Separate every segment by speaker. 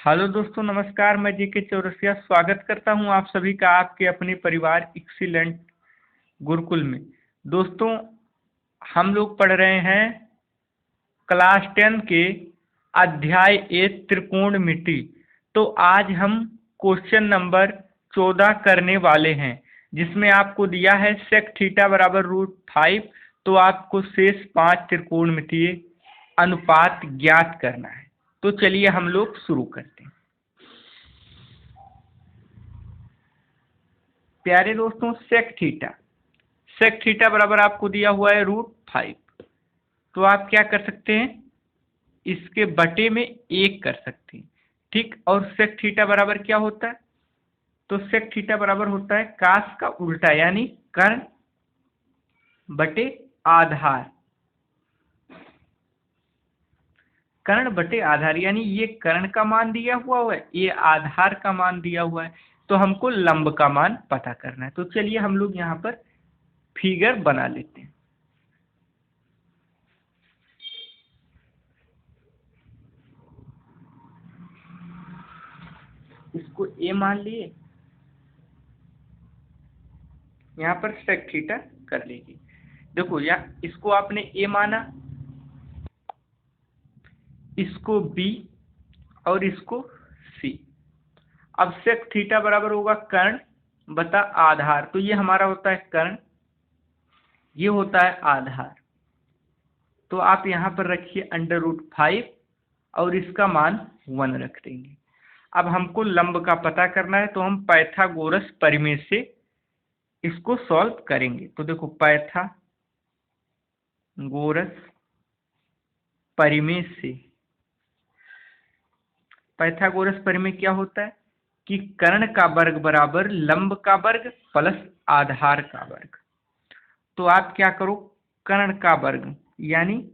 Speaker 1: Hello दोस्तों, नमस्कार। मैं जीके चौरसिया स्वागत करता हूं आप सभी का आपके अपने परिवार एक्सीलेंट गुरुकुल में। दोस्तों, हम लोग पढ़ रहे हैं क्लास 10 के अध्याय 1 त्रिकोणमिति। तो आज हम क्वेश्चन नंबर 14 करने वाले हैं, जिसमें आपको दिया है सेक थीटा बराबर √5। तो आपको शेष 5 त्रिकोणमितीय अनुपात ज्ञात करना है। तो चलिए हम लोग शुरू करते हैं। प्यारे दोस्तों, सेक थीटा बराबर आपको दिया हुआ है √5। तो आप क्या कर सकते हैं, इसके बटे में 1 कर सकते हैं। ठीक, और सेक थीटा बराबर क्या होता है? तो सेक थीटा बराबर होता है कास का उल्टा, यानी कर्ण बटे आधार। कर्ण बटे आधार यानी ये कर्ण का मान दिया हुआ है, ये आधार का मान दिया हुआ है। तो हमको लंब का मान पता करना है। तो चलिए हम लोग यहाँ पर फिगर बना लेते हैं। इसको ए मान लिए, यहाँ पर सेक थीटा कर लीजिए। देखो, यहाँ इसको आपने ए माना, इसको बी और इसको सी। अब सेक थीटा बराबर होगा कर्ण बटा आधार। तो ये हमारा होता है कर्ण, ये होता है आधार। तो आप यहाँ पर रखिए √5 और इसका मान 1 रख देंगे। अब हमको लंब का पता करना है, तो हम पाइथागोरस परिमेय से इसको सॉल्व करेंगे। तो देखो, पाइथागोरस परिमेय क्या होता है कि कर्ण का वर्ग बराबर लंब का वर्ग प्लस आधार का वर्ग। तो आप क्या करो, कर्ण का वर्ग यानी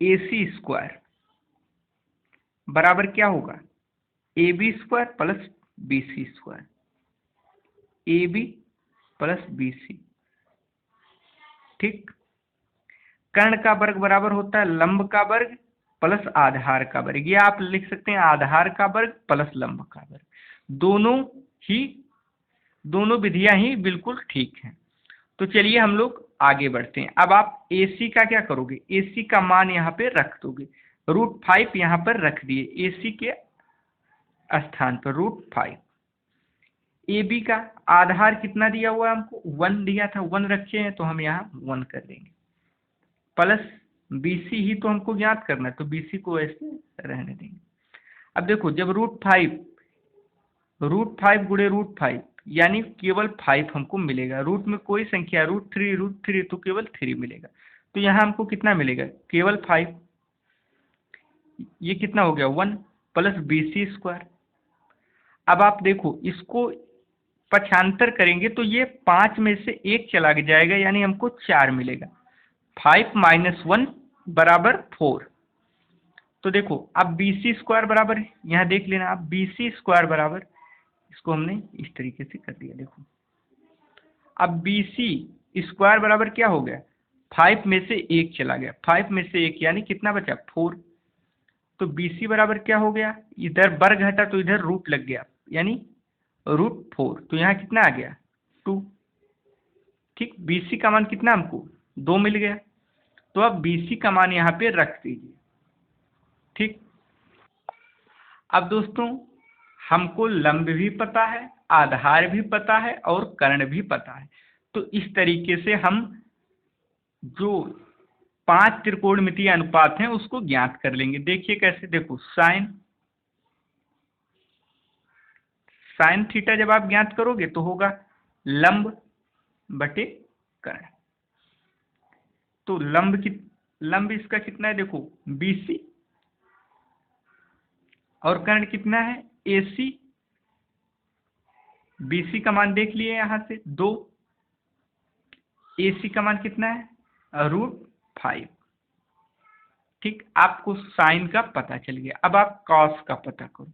Speaker 1: AC² बराबर क्या होगा, AB² plus BC²। AB plus BC। ठीक, कर्ण का वर्ग बराबर होता है लंब का वर्ग प्लस आधार का वर्ग। ये आप लिख सकते हैं आधार का वर्ग प्लस लंब का वर्ग। दोनों विधियां ही बिल्कुल ठीक हैं। तो चलिए हम लोग आगे बढ़ते हैं। अब आप AC का क्या करोगे, AC का मान यहाँ पे रख दोगे। √5 यहाँ पर रख दिए AC के स्थान पर √5। AB का आधार कितना दिया हुआ है, हमको 1 दिया था, 1 रखे हैं, तो हम यहाँ 1 कर देंगे। प्लस BC ही तो हमको ज्ञात करना है, तो BC को ऐसे रहने देंगे। अब देखो, जब √5 गुणे √5 यानी केवल 5 हमको मिलेगा। रूट में कोई संख्या √3 तो केवल 3 मिलेगा। तो यहाँ हमको कितना मिलेगा, केवल 5। ये कितना हो गया, 1 प्लस BC²। अब आप देखो, इसको पक्षांतर करेंगे तो ये 5 में से 1 चला जाएगा, यानी हमको 4 मिलेगा। 5 - 1 बराबर 4। तो देखो, अब BC² बराबर, यहाँ देख लेना आप, BC² बराबर, इसको हमने इस तरीके से कर दिया। देखो, अब BC² बराबर क्या हो गया, 5 में से 1 चला गया, 5 में से 1 यानी कितना बचा, 4। तो BC बराबर क्या हो गया, इधर वर्ग घटा तो इधर रूट लग गया, यानी √4। तो यहाँ कितना आ गया, 2। ठीक, BC का मान कितना हमको 2 मिल गया। तो अब BC का मान यहाँ पे रख दीजिए। ठीक, अब दोस्तों हमको लंब भी पता है, आधार भी पता है और कर्ण भी पता है। तो इस तरीके से हम जो 5 त्रिकोणमितीय अनुपात हैं उसको ज्ञात कर लेंगे। देखिए कैसे, देखो, साइन थीटा जब आप ज्ञात करोगे तो होगा लंब बटे कर्ण। तो लंब इसका कितना है, देखो BC, और कर्ण कितना है AC। BC का मान देख लिए यहां से 2, AC का मान कितना है √5। ठीक, आपको साइन का पता चल गया। अब आप कॉस का पता करो।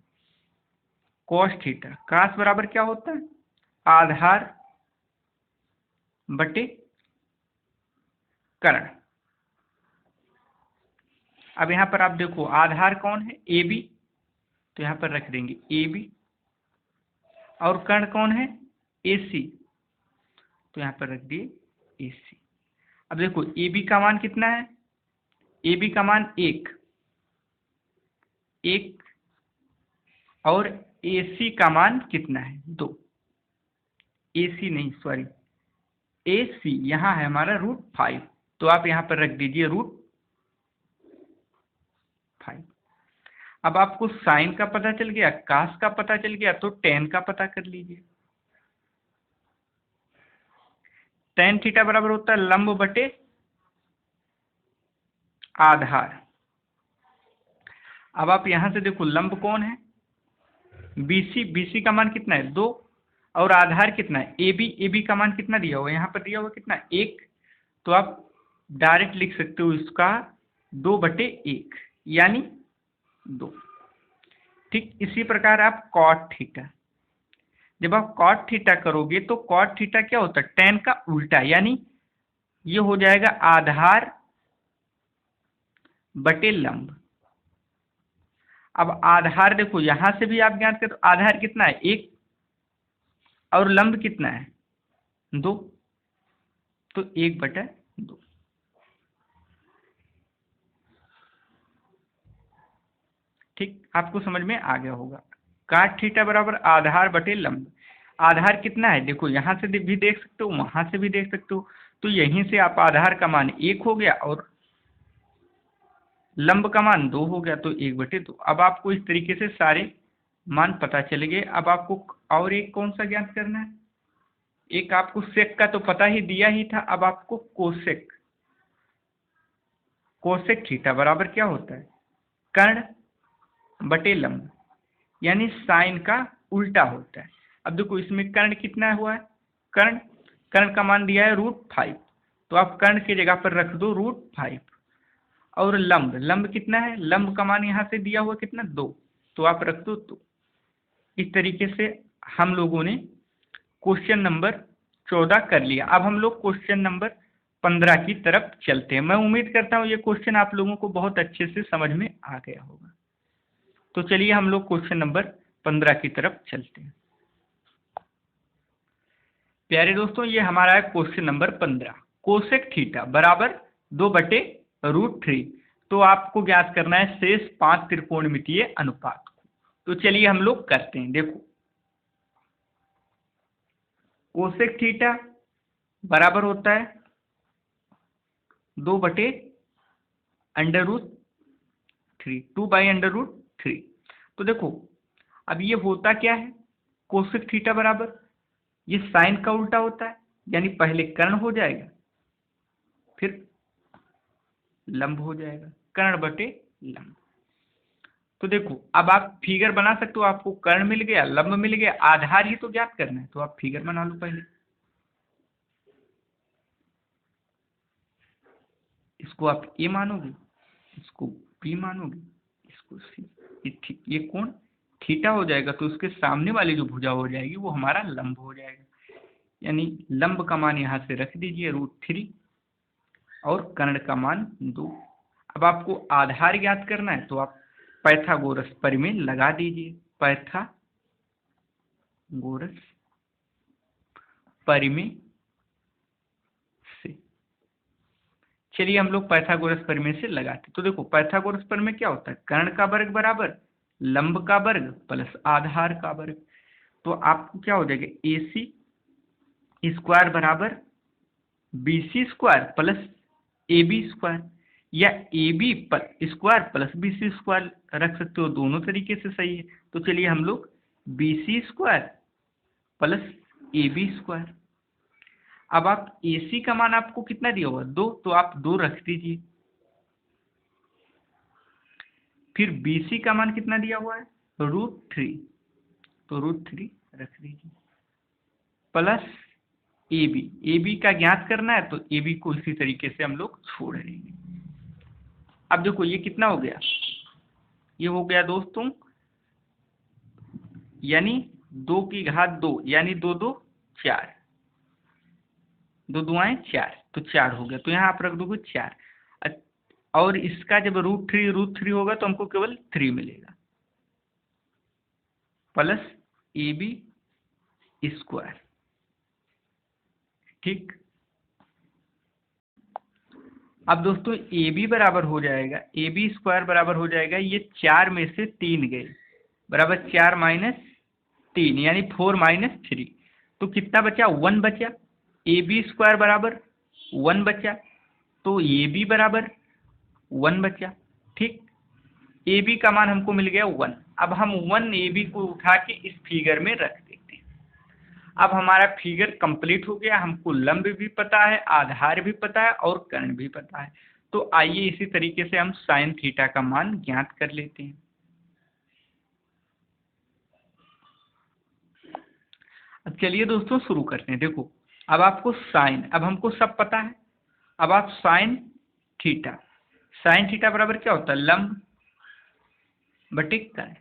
Speaker 1: कॉस थीटा, कॉस बराबर क्या होता है, आधार बटे कर्ण। अब यहां पर आप देखो, आधार कौन है, AB, तो यहाँ पर रख देंगे ए बी, और कर्ण कौन है, ए सी, तो यहाँ पर रख दिए ए सी। अब देखो ए बी का मान कितना है, ए बी का मान 1, और ए सी का मान कितना है, 2। ए सी नहीं, सॉरी, ए सी यहाँ है हमारा √5, तो आप यहाँ पर रख दीजिए √5। अब आपको साइन का पता चल गया, कास का पता चल गया, तो टेन का पता कर लीजिए। टेन थीटा बराबर होता है लंब बटे आधार। अब आप यहां से देखो लंब कौन है, बीसी, बीसी का मान कितना है 2, और आधार कितना है ए बी, ए बी का मान कितना दिया हुआ है, यहाँ पर दिया हुआ कितना 1, तो आप डायरेक्ट लिख सकते हो इसका 2/1 यानी 2। ठीक इसी प्रकार आप कॉट थीटा, जब आप कॉट थीटा करोगे तो कॉट थीटा क्या होता है, टेन का उल्टा, यानी ये हो जाएगा आधार बटे लंब। अब आधार देखो यहां से भी आप ज्ञात करो, आधार कितना है 1, और लंब कितना है 2, तो 1/2। ठीक, आपको समझ में आ गया होगा। काट थीटा बराबर आधार बटे लंब। आधार कितना है देखो, यहां से भी देख सकते हो, वहां से भी देख सकते हो, तो यहीं से आप आधार का मान 1 हो गया और लंब का मान 2 हो गया, तो 1/2। अब आपको इस तरीके से सारे मान पता चले गए। अब आपको और एक कौन सा ज्ञात करना है, एक आपको सेक का तो पता ही दिया ही था, अब आपको कोसेक। कोसेक थीटा बराबर क्या होता है, कर्ण बटे लंब, यानी साइन का उल्टा होता है। अब देखो इसमें कर्ण कितना हुआ है, कर्ण का मान दिया है √5, तो आप कर्ण की जगह पर रख दो √5, और लंब कितना है, लंब का मान यहाँ से दिया हुआ कितना 2, तो आप रख दो 2। इस तरीके से हम लोगों ने क्वेश्चन नंबर 14 कर लिया। अब हम लोग क्वेश्चन नंबर 15 की तरफ चलते हैं। मैं उम्मीद करता हूँ ये क्वेश्चन आप लोगों को बहुत अच्छे से समझ में आ गया होगा। तो चलिए हम लोग क्वेश्चन नंबर 15 की तरफ चलते हैं। प्यारे दोस्तों, ये हमारा है क्वेश्चन नंबर 15, कोसेक थीटा बराबर 2/√3। तो आपको ज्ञात करना है शेष 5 त्रिकोणमितीय अनुपात को। तो चलिए हम लोग करते हैं। देखो कोसेक थीटा बराबर होता है 2/√3, 2/√3। तो देखो अब ये होता क्या है, कोसेक थीटा बराबर ये साइन का उल्टा होता है, यानी पहले कर्ण हो जाएगा फिर लंब हो जाएगा, कर्ण बटे लंब। तो देखो अब आप फिगर बना सकते हो, आपको कर्ण मिल गया, लंब मिल गया, आधार ही तो ज्ञात करना है, तो आप फिगर बना लो पहले। इसको आप ए मानोगे, इसको बी मानोगे, इसको सी। ये कोण थीटा हो जाएगा, तो उसके सामने वाली जो भुजा हो जाएगी वो हमारा लंब हो जाएगा, यानी लंब का मान यहाँ से रख दीजिए √3 और कर्ण का मान 2। अब आपको आधार ज्ञात करना है, तो आप पाइथागोरस प्रमेय लगा दीजिए, पाइथागोरस प्रमेय से। चलिए हम लोग पाइथागोरस प्रमेय से लगाते। तो देखो पाइथागोरस प्रमेय क्या होता है, कर्ण का वर्ग बराबर लंब का वर्ग प्लस आधार का वर्ग। तो आपको क्या हो जाएगा, AC स्क्वायर बराबर BC square plus AB square, या AB square plus BC square रख सकते हो, दोनों तरीके से सही है। तो चलिए हम लोग BC square plus AB square. अब आप AC का मान आपको कितना दिया हुआ 2, तो आप 2 रख दीजिए। फिर BC का मान कितना दिया हुआ है √3, तो √3 रख दीजिए, प्लस AB का ज्ञात करना है, तो AB को इसी तरीके से हम लोग छोड़ देंगे। अब देखो ये कितना हो गया, ये हो गया दोस्तों, यानी 2 की घात 2, यानी 2 2 4, 2 दुआएं 4, तो 4 हो गया। तो यहाँ आप रख दोगे 4, और इसका जब √3 होगा तो हमको केवल 3 मिलेगा। Plus a b square. ठीक, अब दोस्तों ए बी बराबर हो जाएगा, ए बी स्क्वायर बराबर हो जाएगा, ये 4 में से 3 गए बराबर 4 माइनस 3 यानी 4 माइनस 3, तो कितना बचा 1 बचा। ए बी स्क्वायर बराबर 1 बचा, तो ए बी बराबर 1 बचा। ठीक, ए बी का मान हमको मिल गया 1। अब हम 1 ए बी को उठा के इस फिगर में रख देते हैं। अब हमारा फिगर कंप्लीट हो गया, हमको लंब भी पता है, आधार भी पता है और कर्ण भी पता है। तो आइए इसी तरीके से हम साइन थीटा का मान ज्ञात कर लेते हैं। अब चलिए दोस्तों शुरू करते हैं। देखो, अब आपको साइन, अब हमको सब पता है। अब आप साइन थीटा, साइन थीटा बराबर क्या होता है, लंब बटे कर्ण।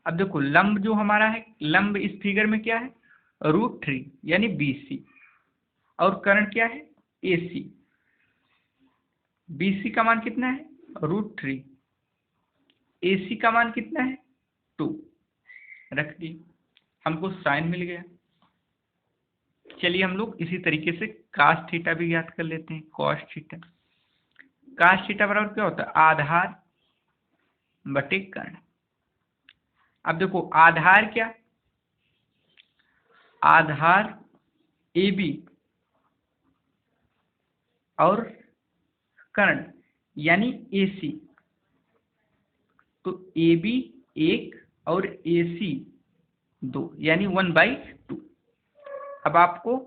Speaker 1: अब देखो लंब जो हमारा है, लंब इस फिगर में क्या है, √3 यानी BC, और कर्ण क्या है, AC। BC का मान कितना है, √3, AC का मान कितना है, 2, रख दी, हमको साइन मिल गया। चलिए हम लोग इसी तरीके से कास थीटा भी ज्ञात कर लेते हैं। कॉस थीटा, कास थीटा बराबर क्या होता है, आधार बटे कर्ण। अब देखो आधार क्या, आधार AB और कर्ण यानी AC, तो AB 1 और AC 2 यानी 1/2। अब आपको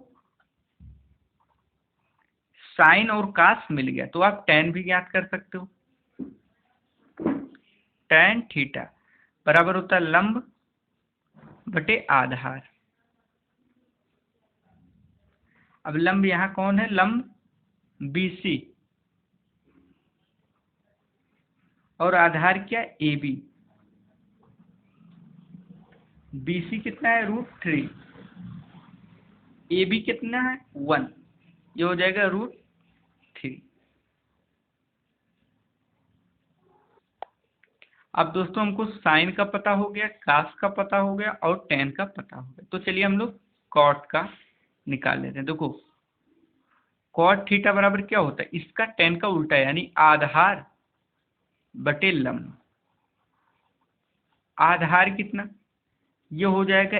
Speaker 1: साइन और कास मिल गया, तो आप tan भी ज्ञात कर सकते हो। tan थीटा बराबर होता है लंब बटे आधार। अब लंब यहाँ कौन है, लंब BC, और आधार क्या, AB। BC कितना है, √3, AB कितना है 1, ये हो जाएगा √3। अब दोस्तों हमको साइन का पता हो गया, कास का पता हो गया और tan का पता हो गया। तो चलिए हम लोग कॉट का निकाल लेते हैं। देखो कॉट थीटा बराबर क्या होता है, इसका tan का उल्टा यानी आधार बटे लंब। आधार कितना, ये हो जाएगा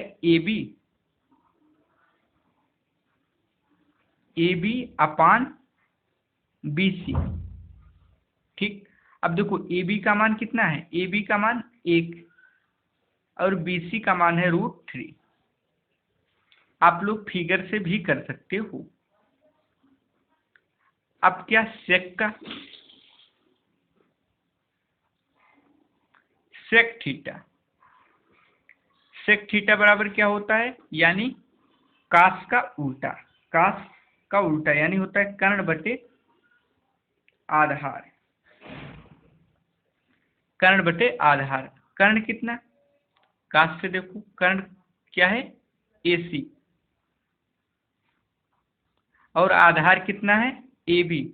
Speaker 1: AB अपान BC। ठीक, अब देखो AB का मान कितना है, AB का मान 1 और BC का मान है √3। आप लोग फिगर से भी कर सकते हो। अब क्या सेक का, सेक थीटा, सेक थीटा बराबर क्या होता है, यानी कास का उल्टा, कास का उल्टा यानी होता है कर्ण बटे आधार, कर्ण बटे आधार। कर्ण कितना, कास से देखो कर्ण क्या है, AC, और आधार कितना है, AB।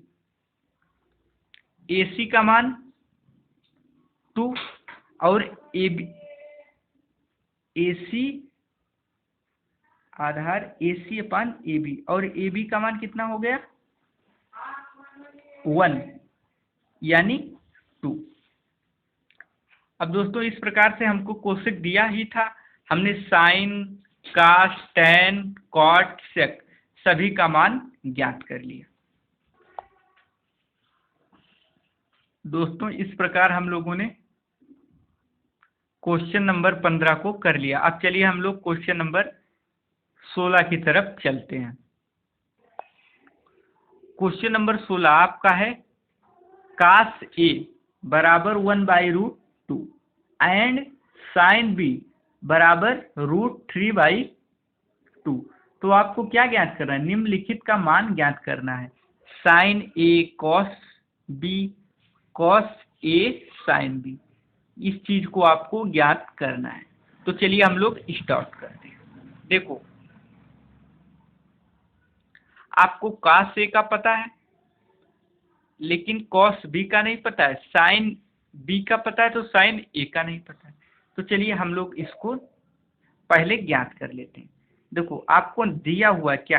Speaker 1: AC का मान 2 और AC आधार AC अपान AB, और AB का मान कितना हो गया 1 यानी 2। अब दोस्तों इस प्रकार से हमको कोसेक दिया ही था, हमने साइन, कास, tan, कॉट, सेक सभी का मान ज्ञात कर लिया। दोस्तों इस प्रकार हम लोगों ने क्वेश्चन नंबर 15 को कर लिया। अब चलिए हम लोग क्वेश्चन नंबर 16 की तरफ चलते हैं। क्वेश्चन नंबर 16 आपका है, कास A बराबर 1/√2 एंड साइन B बराबर √3/2। तो आपको क्या ज्ञात करना है, निम्नलिखित का मान ज्ञात करना है। Sine A cos B, cos A sine B, इस चीज को आपको ज्ञात करना है। तो चलिए हम लोग स्टार्ट करते हैं। देखो आपको कास A का पता है लेकिन कॉस B का नहीं पता है, साइन B का पता है तो साइन A का नहीं पता है। तो चलिए हम लोग इसको पहले ज्ञात कर लेते हैं। देखो आपको दिया हुआ क्या,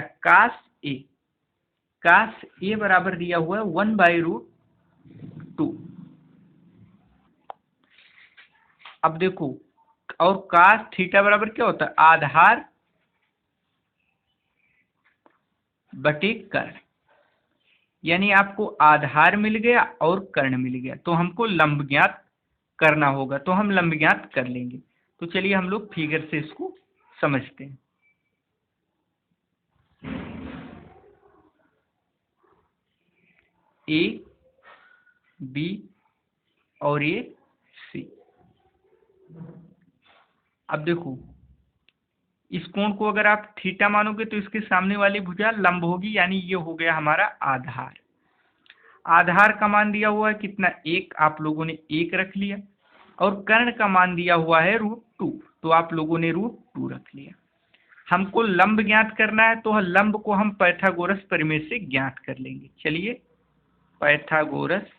Speaker 1: कास ए बराबर दिया हुआ है 1/√2। अब देखो, और कास थीटा बराबर क्या होता है, आधार बटे कर्ण, यानी आपको आधार मिल गया और कर्ण मिल गया, तो हमको लंब ज्ञात करना होगा, तो हम लंब ज्ञात कर लेंगे। तो चलिए हम लोग फिगर से इसको समझते हैं। ए, बी और ये सी। अब देखो इस कोण को अगर आप थीटा मानोगे तो इसके सामने वाली भुजा लंब होगी, यानी ये हो गया हमारा आधार। आधार का मान दिया हुआ है कितना, 1, आप लोगों ने 1 रख लिया, और कर्ण का मान दिया हुआ है √2, तो आप लोगों ने √2 रख लिया। हमको लंब ज्ञात करना है, तो लंब को हम पाइथागोरस प्रमेय से ज्ञात कर लेंगे। चलिए पाइथागोरस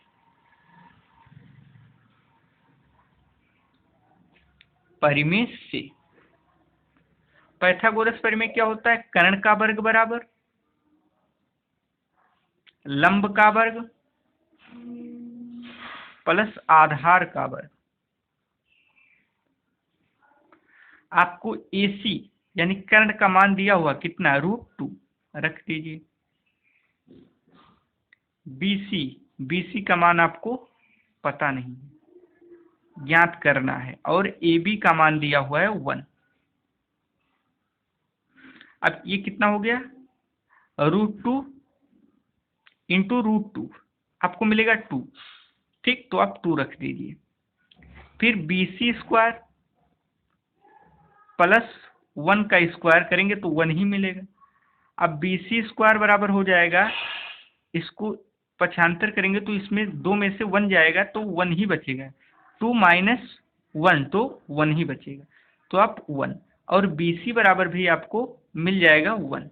Speaker 1: प्रमेय से, पाइथागोरस प्रमेय क्या होता है, कर्ण का वर्ग बराबर लंब का वर्ग प्लस आधार का वर्ग। आपको AC यानी कर्ण का मान दिया हुआ कितना, √2 रख दीजिए। BC का मान आपको पता नहीं, ज्ञात करना है, और AB का मान दिया हुआ है 1। अब ये कितना हो गया, √2 इंटू √2, आपको मिलेगा 2, ठीक, तो आप 2 रख दीजिए। फिर BC² प्लस 1 का स्क्वायर करेंगे तो 1 ही मिलेगा। अब BC² बराबर हो जाएगा, इसको पक्षांतर करेंगे तो इसमें 2 में से 1 जाएगा तो 1 ही बचेगा, 2 माइनस 1 तो 1 ही बचेगा, तो आप 1, और BC बराबर भी आपको मिल जाएगा 1।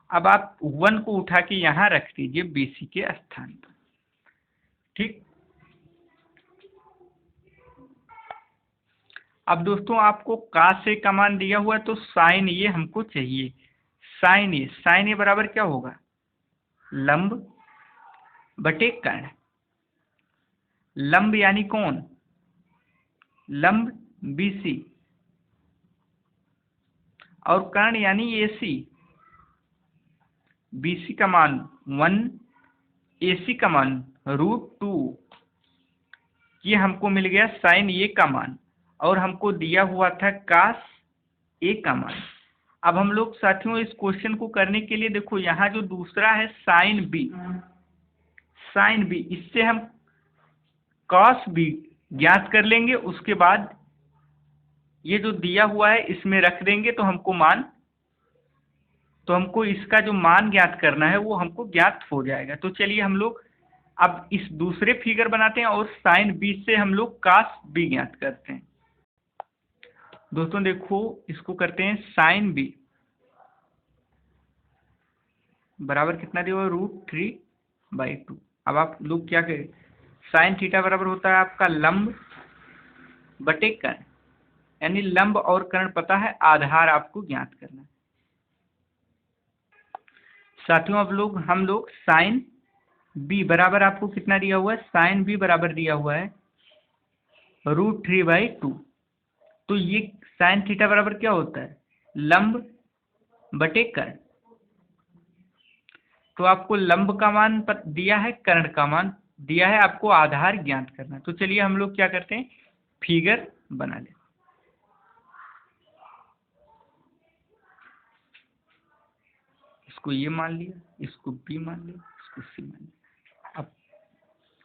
Speaker 1: अब आप 1 को उठा के यहाँ रख दीजिए BC के स्थान पर, ठीक। अब दोस्तों आपको cos A का मान दिया हुआ है, तो sin A हमको चाहिए। sin A बराबर क्या होगा, लंब बटे कर्ण। लंब यानी कौन, लंब BC, और कर्ण यानी AC। BC का मान 1, AC का मान √2, ये हमको मिल गया sin A का मान, और हमको दिया हुआ था cos A का मान। अब हम लोग साथियों इस क्वेश्चन को करने के लिए देखो यहाँ जो दूसरा है sin B, इससे हम cos B ज्ञात कर लेंगे, उसके बाद ये जो दिया हुआ है इसमें रख देंगे, तो हमको इसका जो मान ज्ञात करना है वो हमको ज्ञात हो जाएगा। तो चलिए हम लोग अब इस दूसरे फिगर बनाते हैं, और sin B से हम लोग cos B ज्ञात करते हैं। दोस्तों देखो इसको करते हैं, sin B बराबर कितना दिया हुआ, √3/2। अब आप लोग क्या करें, sin थीटा बराबर होता है आपका लंब बटे कर्ण, यानी लंब और कर्ण पता है, आधार आपको ज्ञात करना है। साथियों अब हम लोग sin B बराबर आपको कितना दिया हुआ है, sin B बराबर दिया हुआ है √3/2। तो ये sin थीटा बराबर क्या होता है, लंब बटे कर्ण। तो आपको लंब का मान दिया है, कर्ण का मान दिया है, आपको आधार ज्ञात करना है। तो चलिए हम लोग क्या करते हैं, फिगर बना लेते। इसको ये मान लिया, इसको B मान लिया, इसको C मान लिया। अब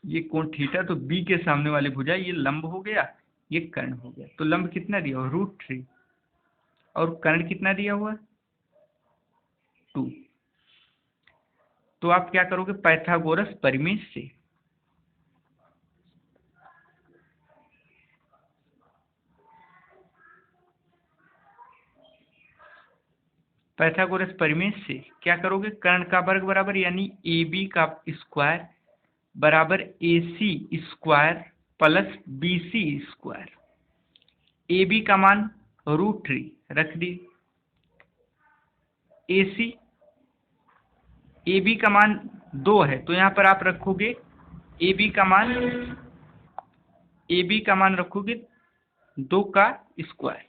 Speaker 1: ये कोण थीटा, तो B के सामने वाली भुजा ये लंब हो गया, ये कर्ण हो गया। तो लंब कितना दिया हुआ, √3, और कर्ण कितना दिया हुआ, 2। तो आप क्या करोगे, पाइथागोरस प्रमेय से क्या करोगे, कर्ण का वर्ग बराबर, यानी AB का स्क्वायर बराबर AC² plus BC²। A B का मान √3 रख दी। ए बी का मान 2 है तो यहाँ पर आप रखोगे ए बी का मान रखोगे 2 का स्क्वायर,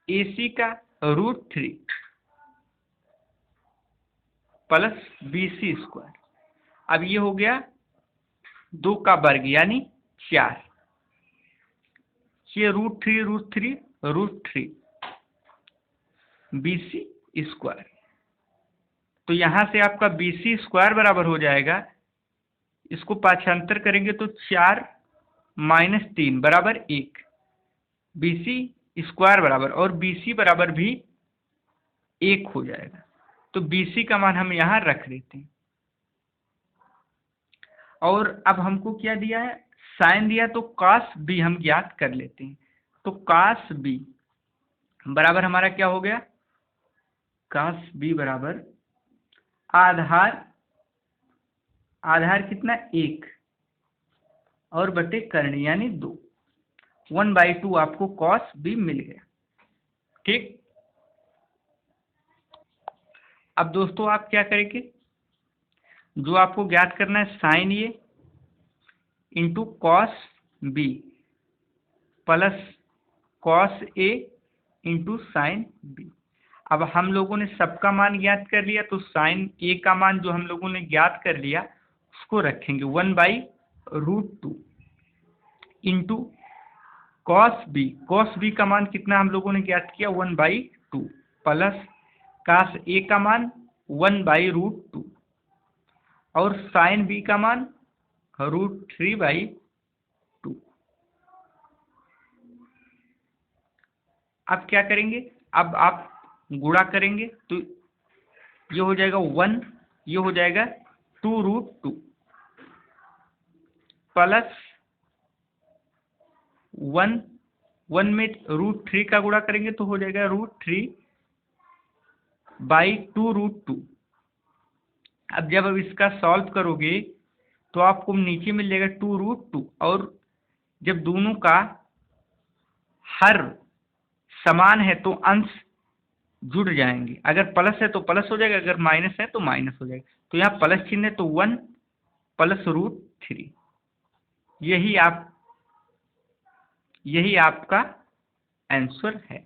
Speaker 1: ए सी का √3 प्लस बी सी स्क्वायर। अब ये हो गया 2 का वर्ग यानी 4, ये √3 बी सी स्क्वायर। तो यहाँ से आपका बी सी स्क्वायर बराबर हो जाएगा, इसको पाठांतर करेंगे तो 4 - 3 बराबर 1, बी सी स्क्वायर बराबर, और बी सी बराबर भी 1 हो जाएगा। तो बी सी का मान हम यहाँ रख देते हैं। और अब हमको क्या दिया है, साइन दिया, तो कॉस बी हम ज्ञात कर लेते हैं। तो कॉस बी बराबर हमारा क्या हो गया, कॉस बी बराबर आधार कितना 1 और बटे कर्ण यानी 2, 1/2 आपको कॉस बी मिल गया। ठीक। अब दोस्तों आप क्या करेंगे, जो आपको ज्ञात करना है sine A into cos B plus cos A into sine B. अब हम लोगों ने सबका मान ज्ञात कर लिया, तो साइन ए का मान जो हम लोगों ने ज्ञात कर लिया उसको रखेंगे 1/√2 इंटू कॉस बी का मान कितना हम लोगों ने ज्ञात किया 1/2 प्लस कॉस ए का मान 1/√2 और साइन बी का मान √3/2। अब क्या करेंगे, अब आप गुणा करेंगे तो ये हो जाएगा 1, ये हो जाएगा 2√2 प्लस 1 में √3 का गुणा करेंगे तो हो जाएगा √3/2√2। अब जब अब इसका सॉल्व करोगे तो आपको नीचे मिल जाएगा 2√2, और जब दोनों का हर समान है तो अंश जुड़ जाएंगे, अगर प्लस है तो प्लस हो जाएगा, अगर माइनस है तो माइनस हो जाएगा। तो यहाँ प्लस चिन्ह है तो 1 प्लस √3, यही आपका आंसर है।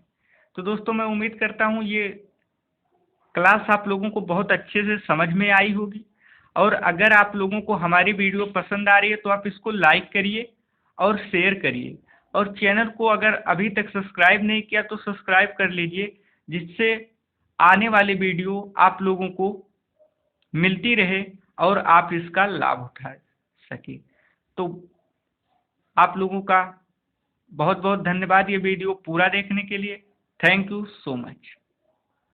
Speaker 1: तो दोस्तों मैं उम्मीद करता हूँ ये क्लास आप लोगों को बहुत अच्छे से समझ में आई होगी, और अगर आप लोगों को हमारी वीडियो पसंद आ रही है तो आप इसको लाइक करिए और शेयर करिए, और चैनल को अगर अभी तक सब्सक्राइब नहीं किया तो सब्सक्राइब कर लीजिए, जिससे आने वाली वीडियो आप लोगों को मिलती रहे और आप इसका लाभ उठा सके। तो आप लोगों का बहुत बहुत धन्यवाद ये वीडियो पूरा देखने के लिए। Thank you so much.